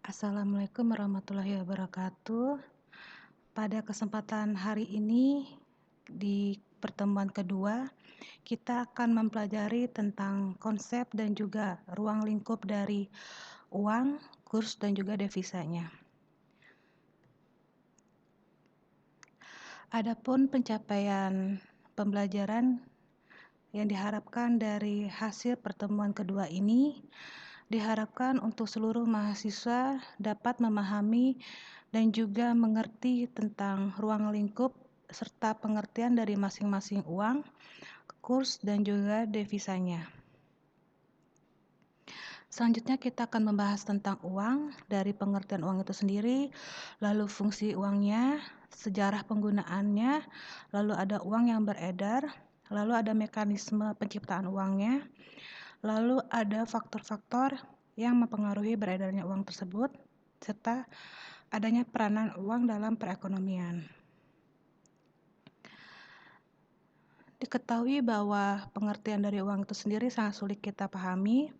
Assalamualaikum warahmatullahi wabarakatuh. Pada kesempatan hari ini, di pertemuan kedua, kita akan mempelajari tentang konsep dan juga ruang lingkup dari uang, kurs, dan juga devisanya. Adapun pencapaian pembelajaran yang diharapkan dari hasil pertemuan kedua ini, diharapkan untuk seluruh mahasiswa dapat memahami dan juga mengerti tentang ruang lingkup serta pengertian dari masing-masing uang, kurs, dan juga devisanya. Selanjutnya kita akan membahas tentang uang, dari pengertian uang itu sendiri, lalu fungsi uangnya, sejarah penggunaannya, lalu ada uang yang beredar, lalu ada mekanisme penciptaan uangnya, lalu ada faktor-faktor yang mempengaruhi beredarnya uang tersebut, serta adanya peranan uang dalam perekonomian. Diketahui bahwa pengertian dari uang itu sendiri sangat sulit kita pahami,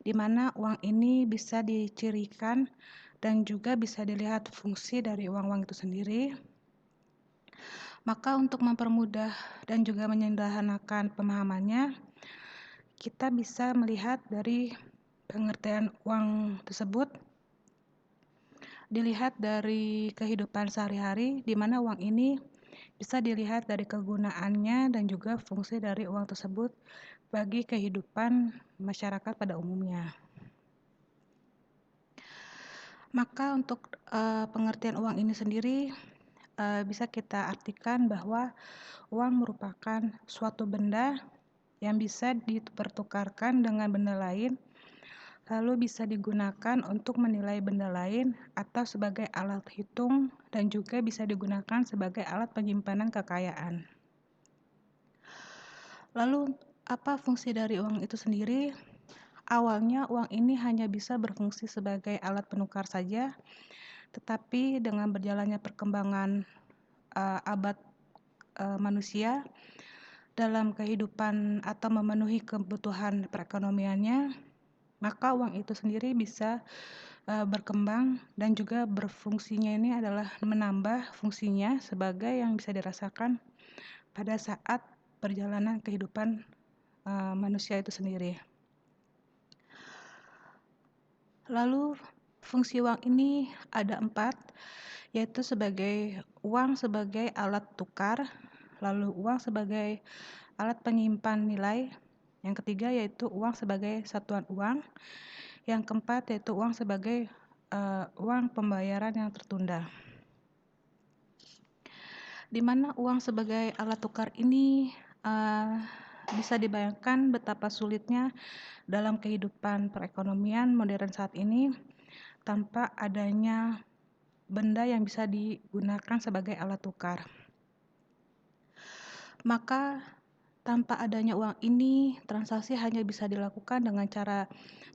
di mana uang ini bisa dicirikan dan juga bisa dilihat fungsi dari uang-uang itu sendiri. Maka untuk mempermudah dan juga menyederhanakan pemahamannya, kita bisa melihat dari pengertian uang tersebut dilihat dari kehidupan sehari-hari, di mana uang ini bisa dilihat dari kegunaannya dan juga fungsi dari uang tersebut bagi kehidupan masyarakat pada umumnya. Maka untuk pengertian uang ini sendiri bisa kita artikan bahwa uang merupakan suatu benda yang bisa dipertukarkan dengan benda lain, lalu bisa digunakan untuk menilai benda lain atau sebagai alat hitung dan juga bisa digunakan sebagai alat penyimpanan kekayaan. Lalu apa fungsi dari uang itu sendiri? Awalnya uang ini hanya bisa berfungsi sebagai alat penukar saja, tetapi dengan berjalannya perkembangan abad manusia dalam kehidupan atau memenuhi kebutuhan perekonomiannya, maka uang itu sendiri bisa berkembang dan juga berfungsinya ini adalah menambah fungsinya sebagai yang bisa dirasakan pada saat perjalanan kehidupan manusia itu sendiri. Lalu fungsi uang ini ada 4, yaitu sebagai uang sebagai alat tukar, lalu uang sebagai alat penyimpan nilai, yang ketiga yaitu uang sebagai satuan uang, yang keempat yaitu uang sebagai uang pembayaran yang tertunda. Di mana uang sebagai alat tukar ini bisa dibayangkan betapa sulitnya dalam kehidupan perekonomian modern saat ini tanpa adanya benda yang bisa digunakan sebagai alat tukar. Maka tanpa adanya uang ini, transaksi hanya bisa dilakukan dengan cara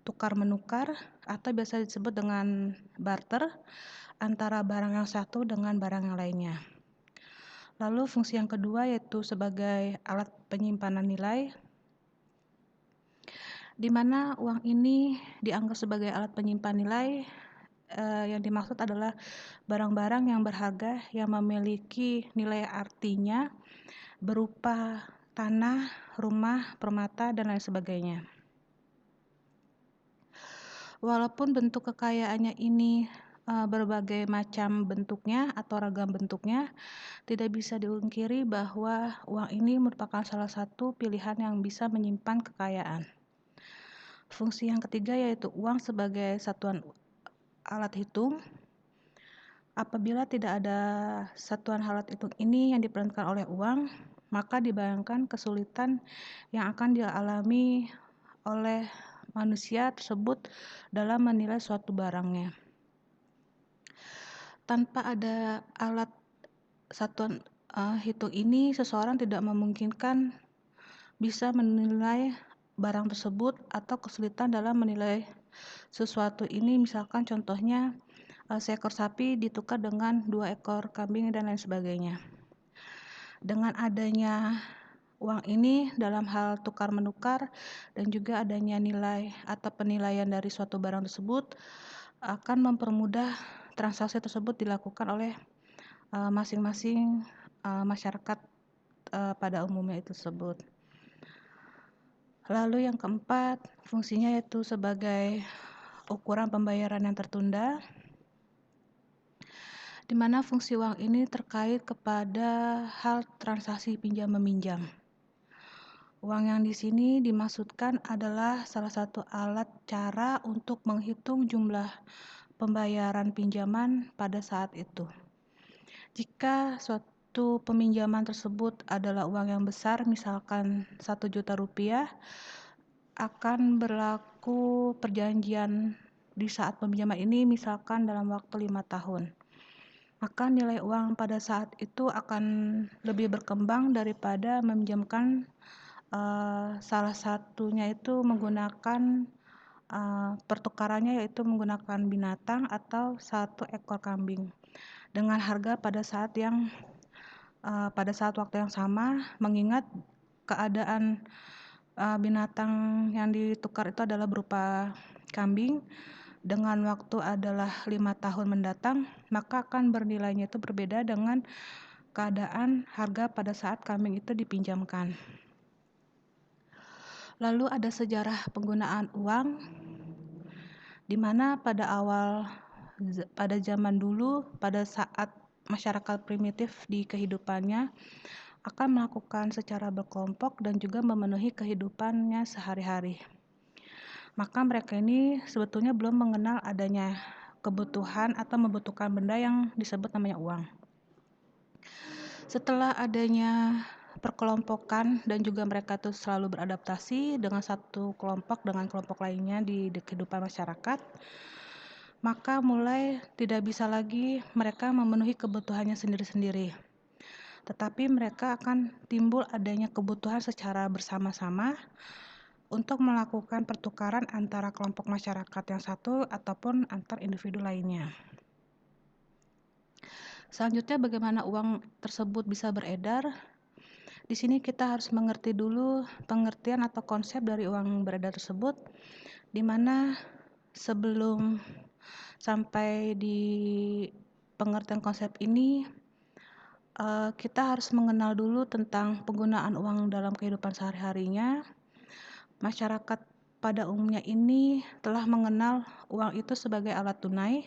tukar-menukar atau biasa disebut dengan barter antara barang yang satu dengan barang yang lainnya. Lalu fungsi yang kedua yaitu sebagai alat penyimpanan nilai, di mana uang ini dianggap sebagai alat penyimpan nilai. Yang dimaksud adalah barang-barang yang berharga yang memiliki nilai artinya berupa tanah, rumah, permata, dan lain sebagainya. Walaupun bentuk kekayaannya ini berbagai macam bentuknya atau ragam bentuknya, tidak bisa diungkiri bahwa uang ini merupakan salah satu pilihan yang bisa menyimpan kekayaan. Fungsi yang ketiga yaitu uang sebagai satuan alat hitung. Apabila tidak ada satuan alat hitung ini yang diperankan oleh uang, maka dibayangkan kesulitan yang akan dialami oleh manusia tersebut dalam menilai suatu barangnya. Tanpa ada alat satuan hitung ini, seseorang tidak memungkinkan bisa menilai barang tersebut atau kesulitan dalam menilai sesuatu ini. Misalkan contohnya seekor sapi ditukar dengan 2 ekor kambing dan lain sebagainya. Dengan adanya uang ini dalam hal tukar-menukar dan juga adanya nilai atau penilaian dari suatu barang tersebut, akan mempermudah transaksi tersebut dilakukan oleh masing-masing masyarakat pada umumnya itu tersebut. Lalu yang keempat, fungsinya yaitu sebagai ukuran pembayaran yang tertunda, di mana fungsi uang ini terkait kepada hal transaksi pinjam-meminjam. Uang yang di sini dimaksudkan adalah salah satu alat cara untuk menghitung jumlah pembayaran pinjaman pada saat itu. Jika suatu peminjaman tersebut adalah uang yang besar, misalkan 1 juta rupiah, akan berlaku perjanjian di saat peminjaman ini misalkan dalam waktu 5 tahun. Maka nilai uang pada saat itu akan lebih berkembang daripada meminjamkan salah satunya itu menggunakan pertukarannya yaitu menggunakan binatang atau 1 ekor kambing dengan harga pada saat waktu yang sama, mengingat keadaan binatang yang ditukar itu adalah berupa kambing dengan waktu adalah 5 tahun mendatang, maka akan bernilainya itu berbeda dengan keadaan harga pada saat kambing itu dipinjamkan. Lalu ada sejarah penggunaan uang, di mana pada zaman dulu, pada saat masyarakat primitif di kehidupannya akan melakukan secara berkelompok dan juga memenuhi kehidupannya sehari-hari. Maka mereka ini sebetulnya belum mengenal adanya kebutuhan atau membutuhkan benda yang disebut namanya uang. Setelah adanya perkelompokan dan juga mereka tuh selalu beradaptasi dengan satu kelompok dengan kelompok lainnya di kehidupan masyarakat, maka mulai tidak bisa lagi mereka memenuhi kebutuhannya sendiri-sendiri. Tetapi mereka akan timbul adanya kebutuhan secara bersama-sama untuk melakukan pertukaran antara kelompok masyarakat yang satu ataupun antar individu lainnya. Selanjutnya bagaimana uang tersebut bisa beredar? Di sini kita harus mengerti dulu pengertian atau konsep dari uang beredar tersebut, di mana sebelum sampai di pengertian konsep ini, kita harus mengenal dulu tentang penggunaan uang dalam kehidupan sehari-harinya. Masyarakat pada umumnya ini telah mengenal uang itu sebagai alat tunai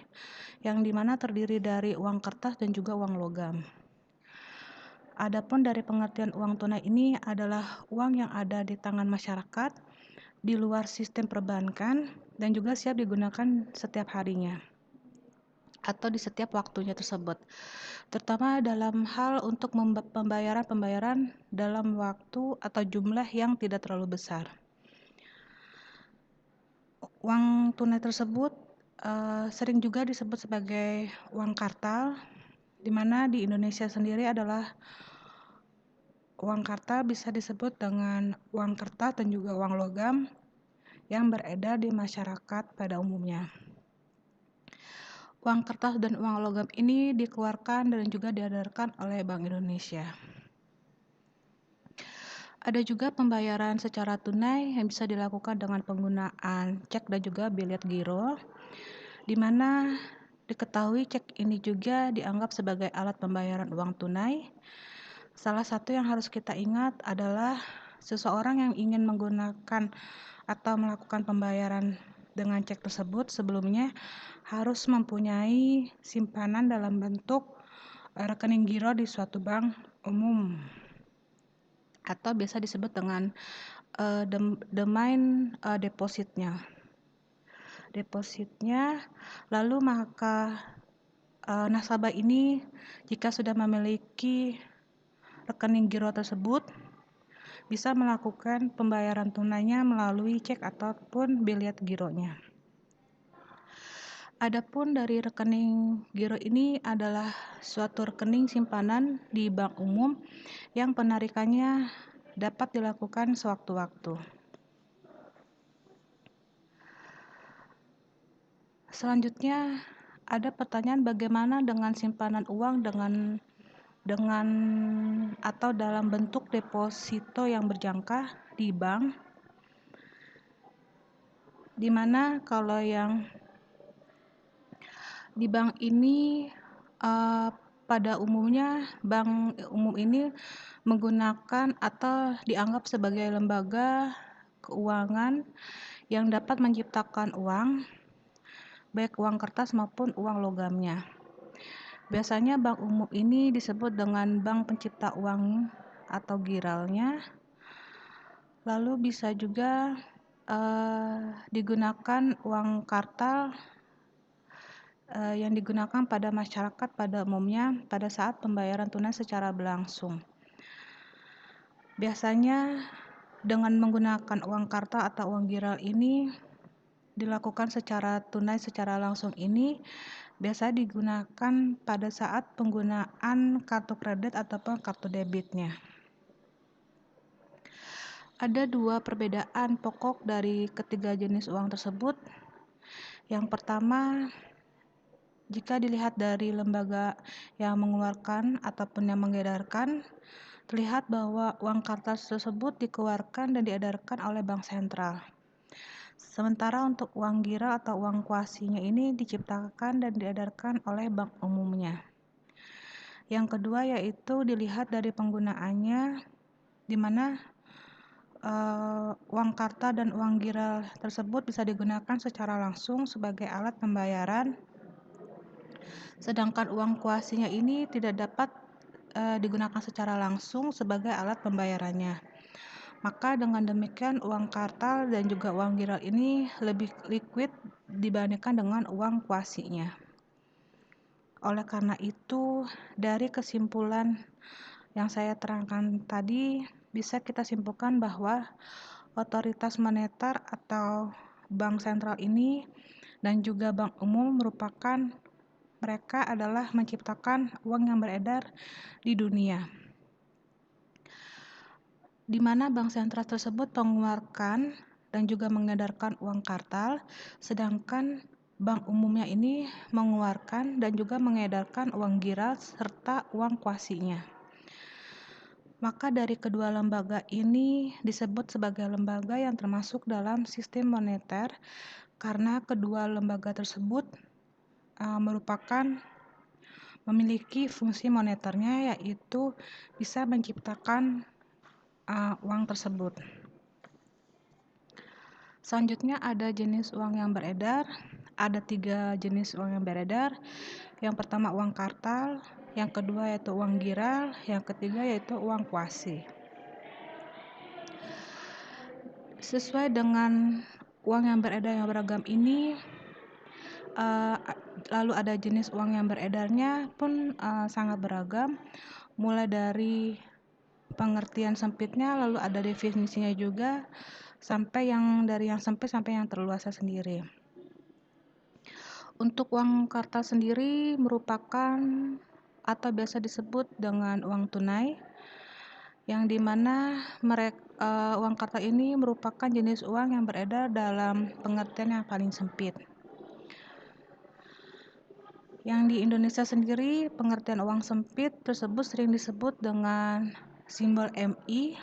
yang dimana terdiri dari uang kertas dan juga uang logam. Adapun dari pengertian uang tunai ini adalah uang yang ada di tangan masyarakat di luar sistem perbankan dan juga siap digunakan setiap harinya atau di setiap waktunya tersebut, terutama dalam hal untuk pembayaran dalam waktu atau jumlah yang tidak terlalu besar. Uang tunai tersebut sering juga disebut sebagai uang kartal, di mana di Indonesia sendiri adalah uang kartal bisa disebut dengan uang kertas dan juga uang logam yang beredar di masyarakat pada umumnya. Uang kertas dan uang logam ini dikeluarkan dan juga diedarkan oleh Bank Indonesia. Ada juga pembayaran secara tunai yang bisa dilakukan dengan penggunaan cek dan juga bilet giro, di mana diketahui cek ini juga dianggap sebagai alat pembayaran uang tunai. Salah satu yang harus kita ingat adalah seseorang yang ingin menggunakan atau melakukan pembayaran dengan cek tersebut sebelumnya harus mempunyai simpanan dalam bentuk rekening giro di suatu bank umum atau biasa disebut dengan domain depositnya. Lalu maka nasabah ini jika sudah memiliki rekening giro tersebut bisa melakukan pembayaran tunainya melalui cek ataupun bilet gironya. Adapun dari rekening giro ini adalah suatu rekening simpanan di bank umum yang penarikannya dapat dilakukan sewaktu-waktu. Selanjutnya ada pertanyaan bagaimana dengan simpanan uang dengan atau dalam bentuk deposito yang berjangka di bank, di mana kalau yang Di bank ini, pada umumnya bank umum ini menggunakan atau dianggap sebagai lembaga keuangan yang dapat menciptakan uang, baik uang kertas maupun uang logamnya. Biasanya bank umum ini disebut dengan bank pencipta uang atau giralnya. Lalu bisa juga digunakan uang kartal yang digunakan pada masyarakat pada umumnya pada saat pembayaran tunai secara berlangsung. Biasanya dengan menggunakan uang kartal atau uang giral ini dilakukan secara tunai secara langsung ini biasa digunakan pada saat penggunaan kartu kredit ataupun kartu debitnya. Ada dua perbedaan pokok dari ketiga jenis uang tersebut. Yang pertama, jika dilihat dari lembaga yang mengeluarkan ataupun yang mengedarkan, terlihat bahwa uang kertas tersebut dikeluarkan dan diedarkan oleh bank sentral. Sementara untuk uang giral atau uang kuasinya ini diciptakan dan diedarkan oleh bank umumnya. Yang kedua yaitu dilihat dari penggunaannya, di mana uang kartal dan uang giral tersebut bisa digunakan secara langsung sebagai alat pembayaran, sedangkan uang kuasinya ini tidak dapat digunakan secara langsung sebagai alat pembayarannya. Maka dengan demikian uang kartal dan juga uang giral ini lebih liquid dibandingkan dengan uang kuasinya. Oleh karena itu, dari kesimpulan yang saya terangkan tadi, bisa kita simpulkan bahwa otoritas moneter atau bank sentral ini dan juga bank umum mereka adalah menciptakan uang yang beredar di dunia, di mana bank sentral tersebut mengeluarkan dan juga mengedarkan uang kartal, sedangkan bank umumnya ini mengeluarkan dan juga mengedarkan uang giral serta uang kuasinya. Maka dari kedua lembaga ini disebut sebagai lembaga yang termasuk dalam sistem moneter karena kedua lembaga tersebut memiliki fungsi moneternya, yaitu bisa menciptakan uang tersebut. Selanjutnya ada jenis uang yang beredar. Ada 3 jenis uang yang beredar. Yang pertama uang kartal, yang kedua yaitu uang giral, yang ketiga yaitu uang kuasi. Sesuai dengan uang yang beredar yang beragam ini, lalu ada jenis uang yang beredarnya pun sangat beragam, mulai dari pengertian sempitnya, lalu ada definisinya juga, sampai yang dari yang sempit sampai yang terluasnya sendiri. Untuk uang kartal sendiri merupakan atau biasa disebut dengan uang tunai, yang dimana uang kartal ini merupakan jenis uang yang beredar dalam pengertian yang paling sempit. Yang di Indonesia sendiri, pengertian uang sempit tersebut sering disebut dengan simbol MI,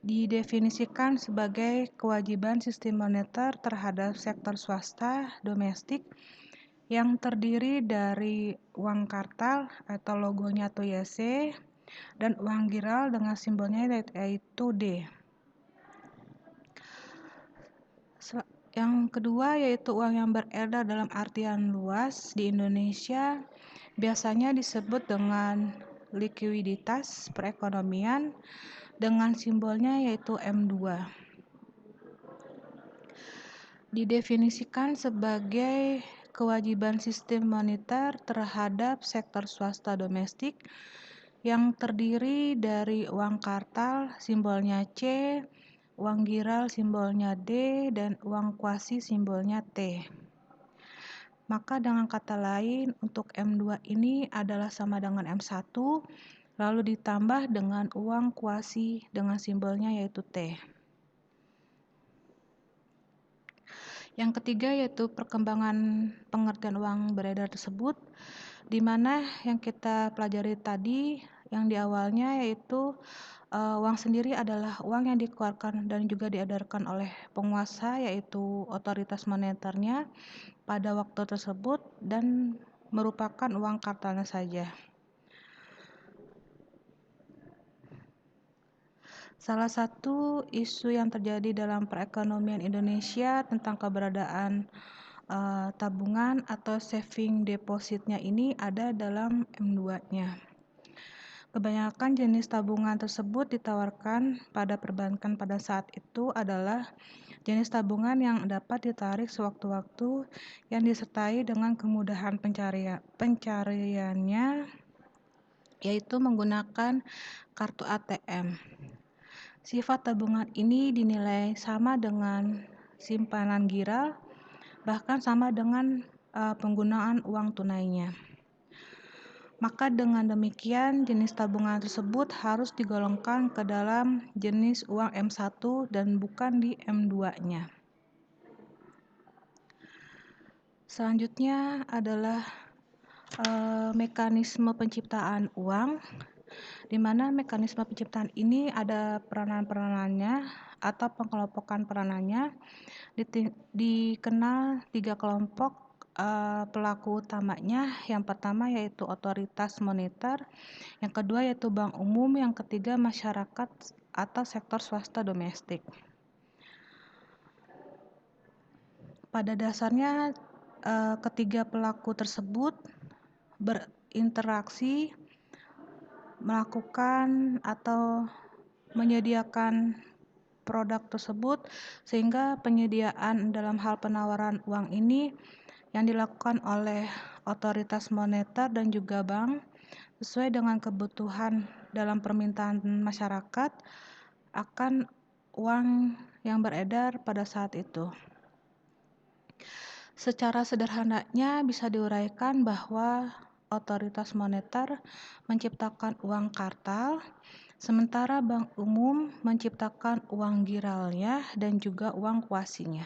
didefinisikan sebagai kewajiban sistem moneter terhadap sektor swasta domestik yang terdiri dari uang kartal atau logonya atau YC dan uang giral dengan simbolnya yaitu D. Yang kedua yaitu uang yang beredar dalam artian luas di Indonesia biasanya disebut dengan likuiditas perekonomian dengan simbolnya yaitu M2. Didefinisikan sebagai kewajiban sistem moneter terhadap sektor swasta domestik yang terdiri dari uang kartal simbolnya C, uang giral simbolnya D, dan uang kuasi simbolnya T. Maka dengan kata lain, untuk M2 ini adalah sama dengan M1, lalu ditambah dengan uang kuasi dengan simbolnya yaitu T. Yang ketiga yaitu perkembangan pengertian uang beredar tersebut, di mana yang kita pelajari tadi yang di awalnya yaitu uang sendiri adalah uang yang dikeluarkan dan juga diedarkan oleh penguasa yaitu otoritas moneternya pada waktu tersebut dan merupakan uang kartalnya saja. Salah satu isu yang terjadi dalam perekonomian Indonesia tentang keberadaan tabungan atau saving depositnya ini ada dalam M2-nya. Kebanyakan jenis tabungan tersebut ditawarkan pada perbankan pada saat itu adalah jenis tabungan yang dapat ditarik sewaktu-waktu yang disertai dengan kemudahan pencariannya yaitu menggunakan kartu ATM. Sifat tabungan ini dinilai sama dengan simpanan giral, bahkan sama dengan penggunaan uang tunainya. Maka dengan demikian jenis tabungan tersebut harus digolongkan ke dalam jenis uang M1 dan bukan di M2-nya. Selanjutnya adalah mekanisme penciptaan uang, di mana mekanisme penciptaan ini ada peranan-peranannya atau pengelompokan peranannya dikenal 3 kelompok pelaku utamanya. Yang pertama yaitu otoritas moneter, yang kedua yaitu bank umum, yang ketiga masyarakat atau sektor swasta domestik. Pada dasarnya ketiga pelaku tersebut berinteraksi melakukan atau menyediakan produk tersebut sehingga penyediaan dalam hal penawaran uang ini yang dilakukan oleh otoritas moneter dan juga bank sesuai dengan kebutuhan dalam permintaan masyarakat akan uang yang beredar pada saat itu. Secara sederhananya bisa diuraikan bahwa otoritas moneter menciptakan uang kartal, sementara bank umum menciptakan uang giralnya dan juga uang kuasinya.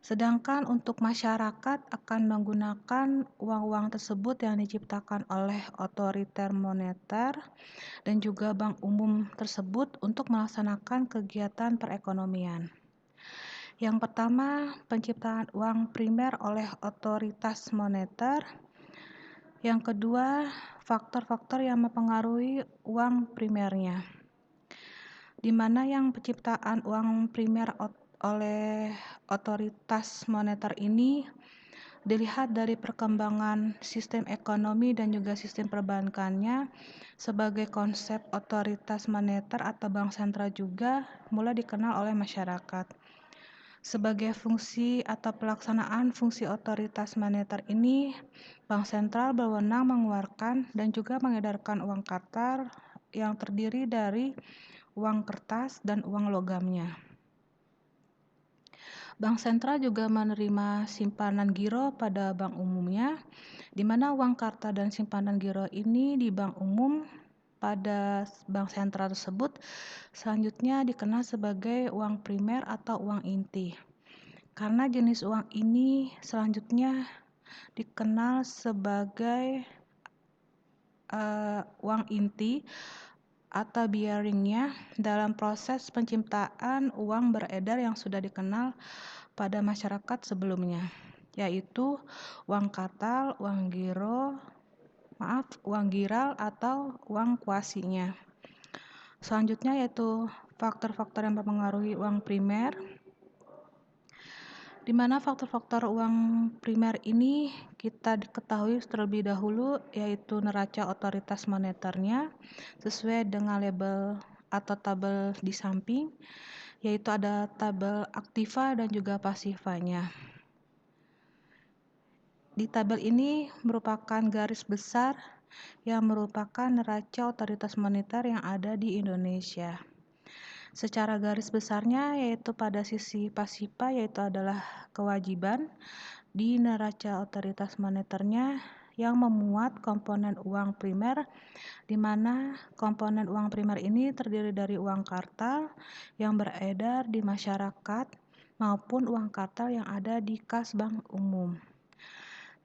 Sedangkan untuk masyarakat akan menggunakan uang-uang tersebut yang diciptakan oleh otoriter moneter dan juga bank umum tersebut untuk melaksanakan kegiatan perekonomian. Yang pertama, penciptaan uang primer oleh otoritas moneter. Yang kedua, faktor-faktor yang mempengaruhi uang primernya, di mana yang penciptaan uang primer oleh otoritas moneter ini dilihat dari perkembangan sistem ekonomi dan juga sistem perbankannya sebagai konsep otoritas moneter atau bank sentral juga mulai dikenal oleh masyarakat. Sebagai fungsi atau pelaksanaan fungsi otoritas moneter ini, bank sentral berwenang mengeluarkan dan juga mengedarkan uang kartal yang terdiri dari uang kertas dan uang logamnya. Bank sentral juga menerima simpanan giro pada bank umumnya, di mana uang kartal dan simpanan giro ini di bank umum pada bank sentral tersebut selanjutnya dikenal sebagai uang primer atau uang inti. Karena jenis uang ini selanjutnya dikenal sebagai uang inti atau bearingnya dalam proses penciptaan uang beredar yang sudah dikenal pada masyarakat sebelumnya, yaitu uang kartal, uang giral atau uang kuasinya. Selanjutnya yaitu faktor-faktor yang mempengaruhi uang primer, di mana faktor-faktor uang primer ini kita ketahui terlebih dahulu yaitu neraca otoritas moneternya sesuai dengan label atau tabel di samping, yaitu ada tabel aktiva dan juga pasifanya. Di tabel ini merupakan garis besar yang merupakan neraca otoritas moneter yang ada di Indonesia. Secara garis besarnya yaitu pada sisi pasifa yaitu adalah kewajiban di neraca otoritas moneternya yang memuat komponen uang primer, di mana komponen uang primer ini terdiri dari uang kartal yang beredar di masyarakat maupun uang kartal yang ada di kas bank umum.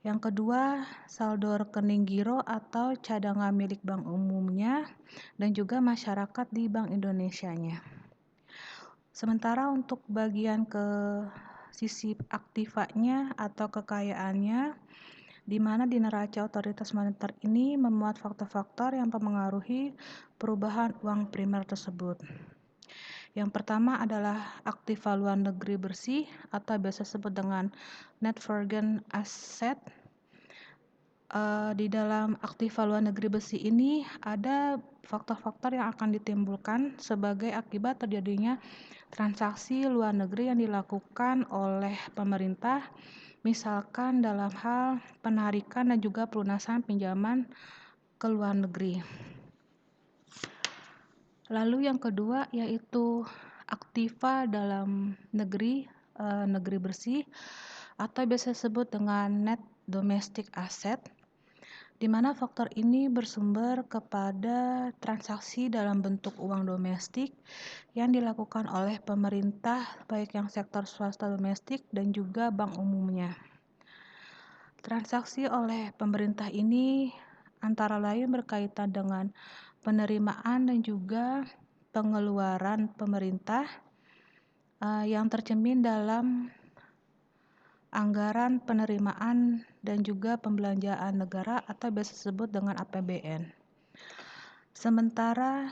Yang kedua, saldo rekening giro atau cadangan milik bank umumnya dan juga masyarakat di Bank Indonesianya. Sementara untuk bagian ke sisi aktivanya atau kekayaannya, di mana di neraca otoritas moneter ini memuat faktor-faktor yang mempengaruhi perubahan uang primer tersebut. Yang pertama adalah aktiva luar negeri bersih atau biasa disebut dengan net foreign asset. Di dalam aktiva luar negeri bersih ini ada faktor-faktor yang akan ditimbulkan sebagai akibat terjadinya transaksi luar negeri yang dilakukan oleh pemerintah, misalkan dalam hal penarikan dan juga pelunasan pinjaman ke luar negeri. Lalu yang kedua yaitu aktiva dalam negeri bersih atau biasa disebut dengan net domestic asset, di mana faktor ini bersumber kepada transaksi dalam bentuk uang domestik yang dilakukan oleh pemerintah, baik yang sektor swasta domestik dan juga bank umumnya. Transaksi oleh pemerintah ini antara lain berkaitan dengan penerimaan dan juga pengeluaran pemerintah yang tercermin dalam anggaran penerimaan dan juga pembelanjaan negara atau biasa disebut dengan APBN. Sementara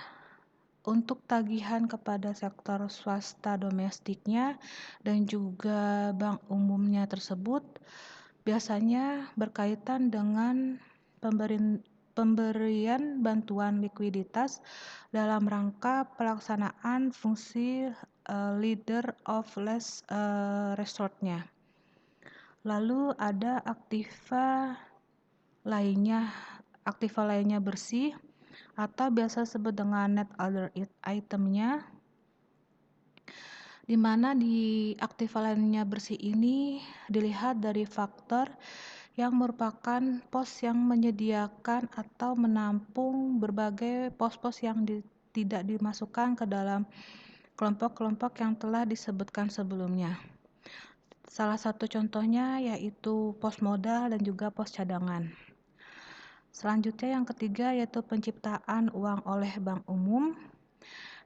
untuk tagihan kepada sektor swasta domestiknya dan juga bank umumnya tersebut biasanya berkaitan dengan pemberian bantuan likuiditas dalam rangka pelaksanaan fungsi leader of last resort-nya. Lalu ada aktiva lainnya bersih atau biasa disebut dengan net other item-nya, di mana di aktiva lainnya bersih ini dilihat dari faktor yang merupakan pos yang menyediakan atau menampung berbagai pos-pos yang tidak dimasukkan ke dalam kelompok-kelompok yang telah disebutkan sebelumnya. Salah satu contohnya yaitu pos modal dan juga pos cadangan. Selanjutnya yang ketiga yaitu penciptaan uang oleh bank umum,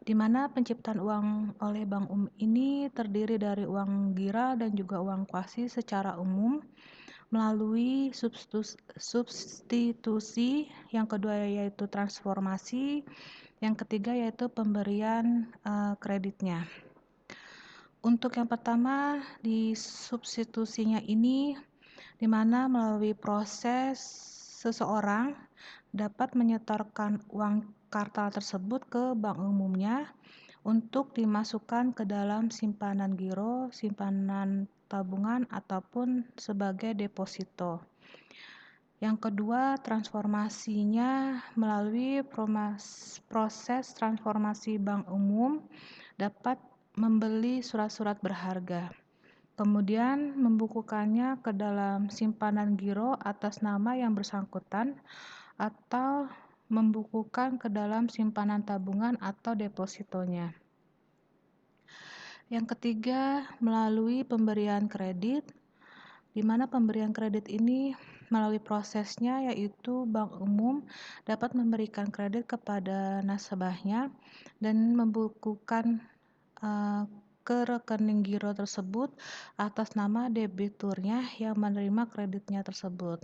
di mana penciptaan uang oleh bank umum ini terdiri dari uang gira dan juga uang kuasi secara umum melalui substitusi, yang kedua yaitu transformasi, yang ketiga yaitu pemberian kreditnya. Untuk yang pertama, di substitusinya ini, di mana melalui proses seseorang dapat menyetorkan uang kartal tersebut ke bank umumnya untuk dimasukkan ke dalam simpanan giro, simpanan tabungan, ataupun sebagai deposito. Yang kedua, transformasinya melalui proses transformasi bank umum dapat membeli surat-surat berharga, kemudian membukukannya ke dalam simpanan giro atas nama yang bersangkutan atau membukukan ke dalam simpanan tabungan atau depositonya. Yang ketiga, melalui pemberian kredit, di mana pemberian kredit ini melalui prosesnya yaitu bank umum dapat memberikan kredit kepada nasabahnya dan membukukan ke rekening giro tersebut atas nama debiturnya yang menerima kreditnya tersebut.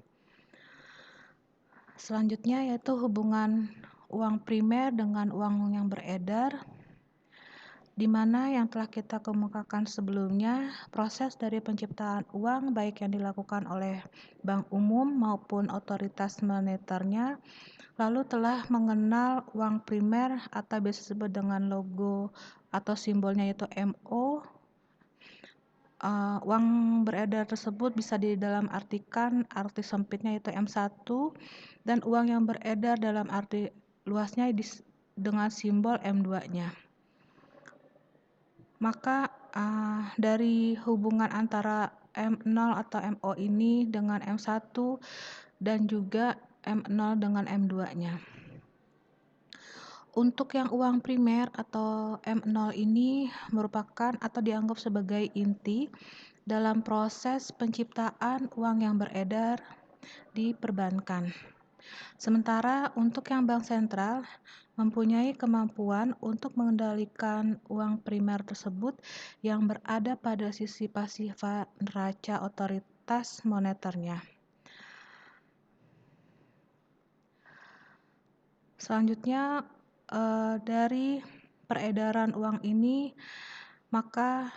Selanjutnya yaitu hubungan uang primer dengan uang yang beredar, di mana yang telah kita kemukakan sebelumnya, proses dari penciptaan uang baik yang dilakukan oleh bank umum maupun otoritas moneternya lalu telah mengenal uang primer atau biasa disebut dengan logo atau simbolnya yaitu MO. Uang beredar tersebut bisa di dalam artikan arti sempitnya yaitu M1 dan uang yang beredar dalam arti luasnya dengan simbol M2-nya. Maka dari hubungan antara M0 atau MO ini dengan M1 dan juga M0 dengan M2-nya. Untuk yang uang primer atau M0 ini merupakan atau dianggap sebagai inti dalam proses penciptaan uang yang beredar di perbankan. Sementara untuk yang bank sentral mempunyai kemampuan untuk mengendalikan uang primer tersebut yang berada pada sisi pasifan neraca otoritas moneternya. Selanjutnya, dari peredaran uang ini, maka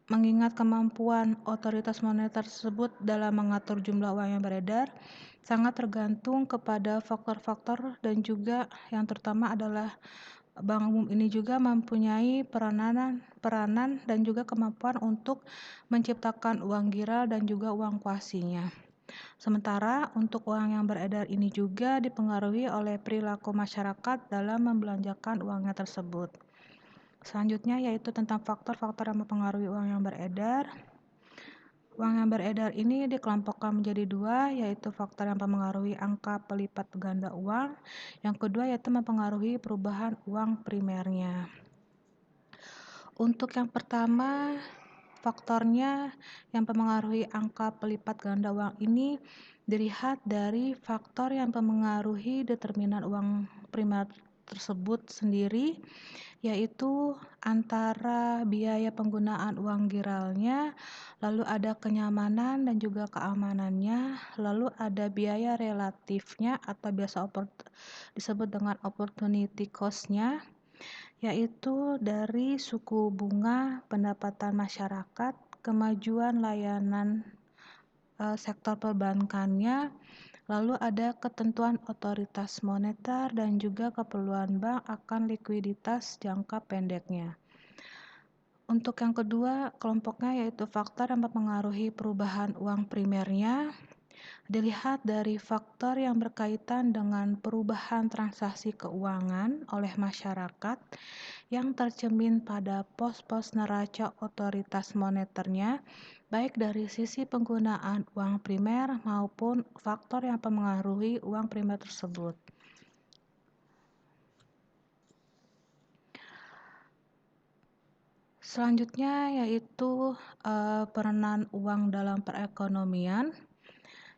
mengingat kemampuan otoritas moneter tersebut dalam mengatur jumlah uang yang beredar, sangat tergantung kepada faktor-faktor dan juga yang terutama adalah Bank Umum ini juga mempunyai peranan dan juga kemampuan untuk menciptakan uang giral dan juga uang kuasinya. Sementara untuk uang yang beredar ini juga dipengaruhi oleh perilaku masyarakat dalam membelanjakan uangnya tersebut. Selanjutnya yaitu tentang faktor-faktor yang mempengaruhi uang yang beredar. Uang yang beredar ini dikelompokkan menjadi dua, yaitu faktor yang mempengaruhi angka pelipat ganda uang. Yang kedua yaitu mempengaruhi perubahan uang primernya. Untuk yang pertama, faktornya yang mempengaruhi angka pelipat ganda uang ini dilihat dari faktor yang mempengaruhi determinan uang primer tersebut sendiri, yaitu antara biaya penggunaan uang giralnya, lalu ada kenyamanan dan juga keamanannya, lalu ada biaya relatifnya atau biasa disebut dengan opportunity cost-nya, yaitu dari suku bunga, pendapatan masyarakat, kemajuan layanan sektor perbankannya, lalu ada ketentuan otoritas moneter dan juga keperluan bank akan likuiditas jangka pendeknya. Untuk yang kedua, kelompoknya yaitu faktor yang mempengaruhi perubahan uang primernya, dilihat dari faktor yang berkaitan dengan perubahan transaksi keuangan oleh masyarakat yang tercermin pada pos-pos neraca otoritas moneternya, baik dari sisi penggunaan uang primer maupun faktor yang mempengaruhi uang primer tersebut. Selanjutnya yaitu peranan uang dalam perekonomian.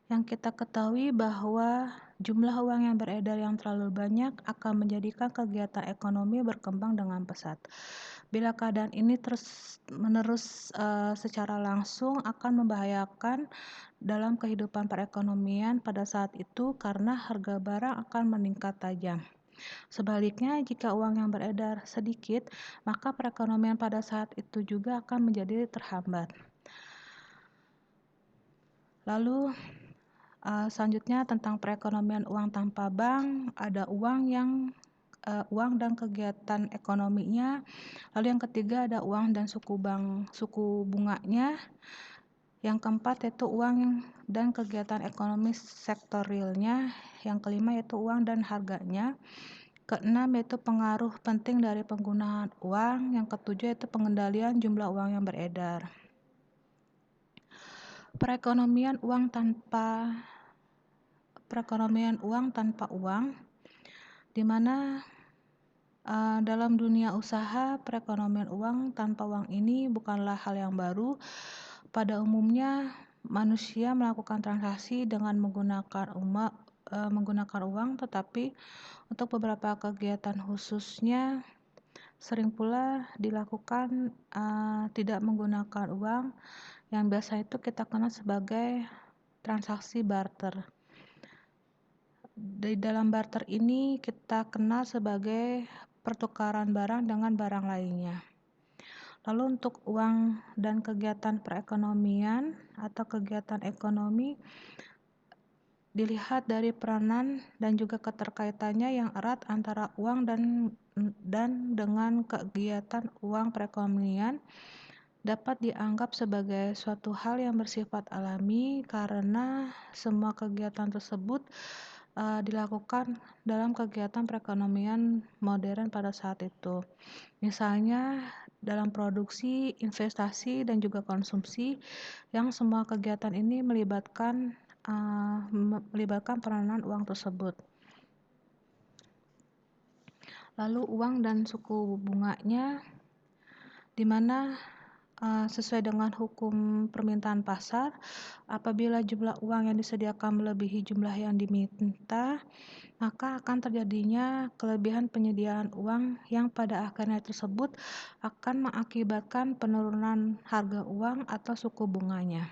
Yang kita ketahui bahwa jumlah uang yang beredar yang terlalu banyak akan menjadikan kegiatan ekonomi berkembang dengan pesat. Bila keadaan ini terus-menerus secara langsung akan membahayakan dalam kehidupan perekonomian pada saat itu karena harga barang akan meningkat tajam. Sebaliknya, jika uang yang beredar sedikit, maka perekonomian pada saat itu juga akan menjadi terhambat. Lalu selanjutnya tentang perekonomian uang tanpa bank, ada uang dan kegiatan ekonominya. Lalu yang ketiga ada uang dan suku bunganya. Yang keempat yaitu uang dan kegiatan ekonomi sektor realnya. Yang kelima yaitu uang dan harganya. Keenam yaitu pengaruh penting dari penggunaan uang. Yang ketujuh yaitu pengendalian jumlah uang yang beredar. Perekonomian uang tanpa uang, di mana dalam dunia usaha perekonomian uang tanpa uang ini bukanlah hal yang baru. Pada umumnya manusia melakukan transaksi dengan menggunakan uang, tetapi untuk beberapa kegiatan khususnya sering pula dilakukan tidak menggunakan uang, yang biasa itu kita kenal sebagai transaksi barter. Di dalam barter ini kita kenal sebagai pertukaran barang dengan barang lainnya. Lalu untuk uang dan kegiatan perekonomian atau kegiatan ekonomi dilihat dari peranan dan juga keterkaitannya yang erat antara uang dan dengan kegiatan uang perekonomian dapat dianggap sebagai suatu hal yang bersifat alami karena semua kegiatan tersebut dilakukan dalam kegiatan perekonomian modern pada saat itu. Misalnya dalam produksi, investasi, dan juga konsumsi, yang semua kegiatan ini melibatkan peranan uang tersebut. Lalu uang dan suku bunganya, di mana sesuai dengan hukum permintaan pasar, apabila jumlah uang yang disediakan melebihi jumlah yang diminta, maka akan terjadinya kelebihan penyediaan uang yang pada akhirnya tersebut akan mengakibatkan penurunan harga uang atau suku bunganya.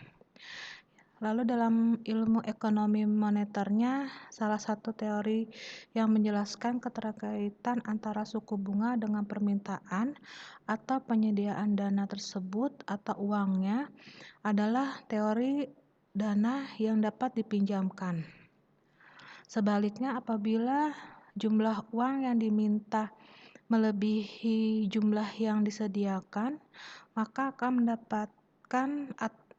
Lalu dalam ilmu ekonomi moneternya, salah satu teori yang menjelaskan keterkaitan antara suku bunga dengan permintaan atau penyediaan dana tersebut atau uangnya adalah teori dana yang dapat dipinjamkan. Sebaliknya, apabila jumlah uang yang diminta melebihi jumlah yang disediakan, maka akan mendapatkan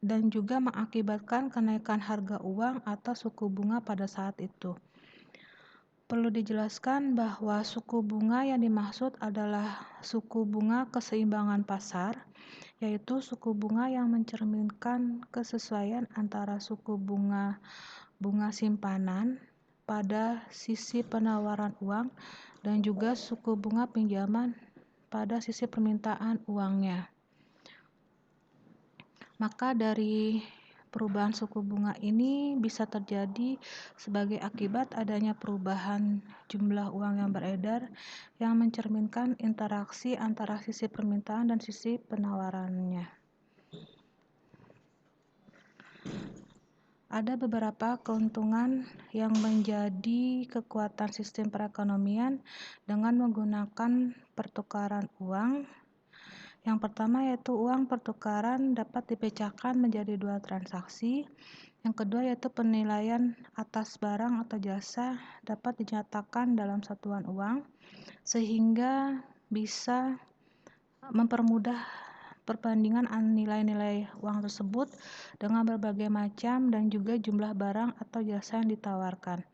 dan juga mengakibatkan kenaikan harga uang atau suku bunga pada saat itu. Perlu dijelaskan bahwa suku bunga yang dimaksud adalah suku bunga keseimbangan pasar, yaitu suku bunga yang mencerminkan kesesuaian antara suku bunga simpanan pada sisi penawaran uang dan juga suku bunga pinjaman pada sisi permintaan uangnya. Maka dari perubahan suku bunga ini bisa terjadi sebagai akibat adanya perubahan jumlah uang yang beredar yang mencerminkan interaksi antara sisi permintaan dan sisi penawarannya. Ada beberapa keuntungan yang menjadi kekuatan sistem perekonomian dengan menggunakan pertukaran uang. Yang pertama yaitu uang pertukaran dapat dipecahkan menjadi dua transaksi. Yang kedua yaitu penilaian atas barang atau jasa dapat dinyatakan dalam satuan uang sehingga bisa mempermudah perbandingan nilai-nilai uang tersebut dengan berbagai macam dan juga jumlah barang atau jasa yang ditawarkan.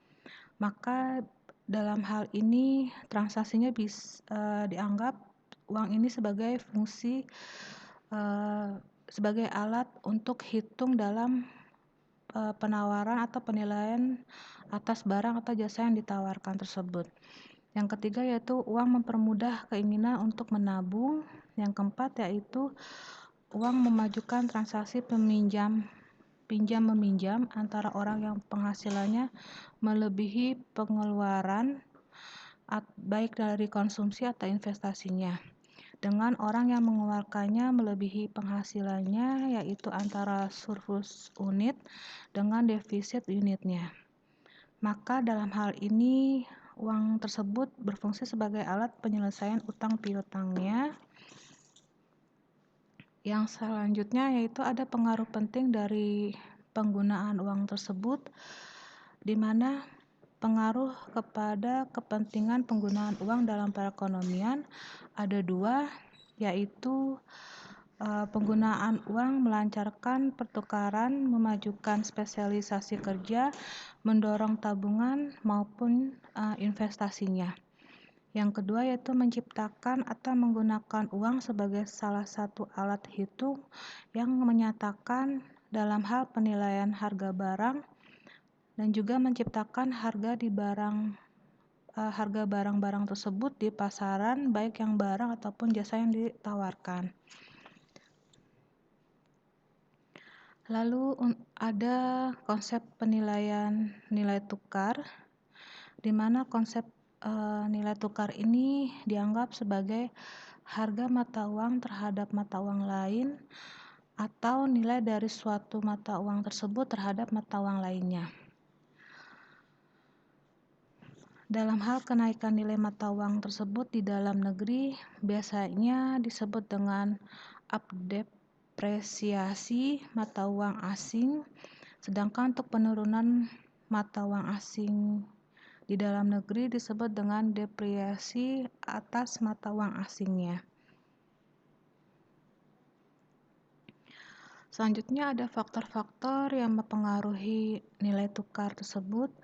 Maka dalam hal ini transaksinya bisa dianggap uang ini sebagai fungsi sebagai alat untuk hitung dalam penawaran atau penilaian atas barang atau jasa yang ditawarkan tersebut. Yang ketiga yaitu uang mempermudah keinginan untuk menabung. Yang keempat yaitu uang memajukan transaksi pinjam-meminjam antara orang yang penghasilannya melebihi pengeluaran baik dari konsumsi atau investasinya dengan orang yang mengeluarkannya melebihi penghasilannya, yaitu antara surplus unit dengan defisit unitnya. Maka dalam hal ini uang tersebut berfungsi sebagai alat penyelesaian utang piutangnya. Yang selanjutnya yaitu ada pengaruh penting dari penggunaan uang tersebut, di mana pengaruh kepada kepentingan penggunaan uang dalam perekonomian ada dua, yaitu penggunaan uang melancarkan pertukaran, memajukan spesialisasi kerja, mendorong tabungan maupun investasinya. Yang kedua yaitu menciptakan atau menggunakan uang sebagai salah satu alat hitung yang menyatakan dalam hal penilaian harga barang dan juga menciptakan harga barang-barang tersebut di pasaran, baik yang barang ataupun jasa yang ditawarkan. Lalu ada konsep penilaian nilai tukar, di mana konsep nilai tukar ini dianggap sebagai harga mata uang terhadap mata uang lain atau nilai dari suatu mata uang tersebut terhadap mata uang lainnya. Dalam hal kenaikan nilai mata uang tersebut di dalam negeri biasanya disebut dengan depresiasi mata uang asing, sedangkan untuk penurunan mata uang asing di dalam negeri disebut dengan depresiasi atas mata uang asingnya. Selanjutnya ada faktor-faktor yang mempengaruhi nilai tukar tersebut,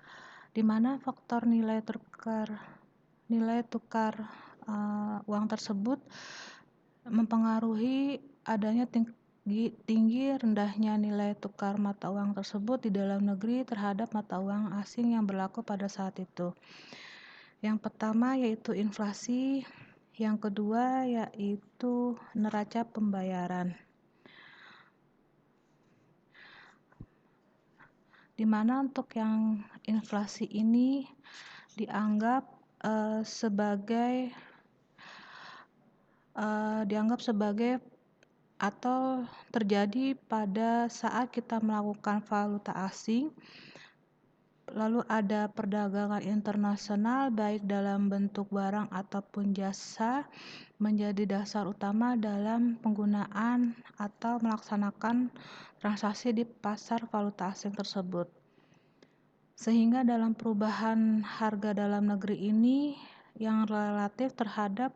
di mana faktor nilai tukar uang tersebut mempengaruhi adanya tinggi rendahnya nilai tukar mata uang tersebut di dalam negeri terhadap mata uang asing yang berlaku pada saat itu. Yang pertama yaitu inflasi, yang kedua yaitu neraca pembayaran. di mana untuk yang inflasi ini dianggap sebagai atau terjadi pada saat kita melakukan valuta asing, lalu ada perdagangan internasional baik dalam bentuk barang ataupun jasa menjadi dasar utama dalam penggunaan atau melaksanakan transaksi di pasar valuta asing tersebut. Sehingga dalam perubahan harga dalam negeri ini yang relatif terhadap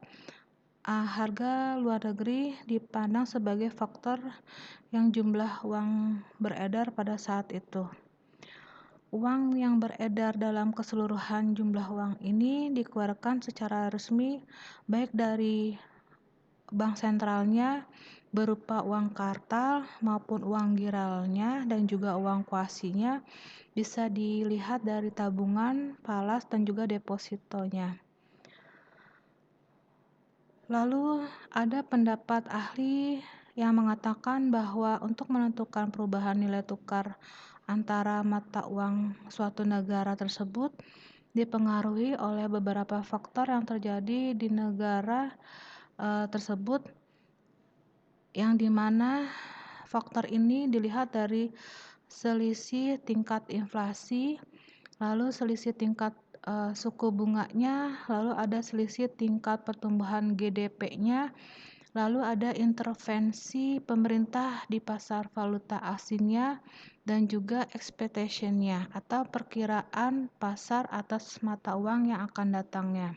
harga luar negeri dipandang sebagai faktor yang jumlah uang beredar pada saat itu. Uang yang beredar dalam keseluruhan jumlah uang ini dikeluarkan secara resmi baik dari bank sentralnya berupa uang kartal maupun uang giralnya dan juga uang kuasinya bisa dilihat dari tabungan, falas, dan juga depositonya. Lalu ada pendapat ahli yang mengatakan bahwa untuk menentukan perubahan nilai tukar antara mata uang suatu negara tersebut dipengaruhi oleh beberapa faktor yang terjadi di negara tersebut, yang dimana faktor ini dilihat dari selisih tingkat inflasi, lalu selisih tingkat suku bunganya, lalu ada selisih tingkat pertumbuhan GDP-nya, lalu ada intervensi pemerintah di pasar valuta asingnya, dan juga expectation-nya atau perkiraan pasar atas mata uang yang akan datangnya.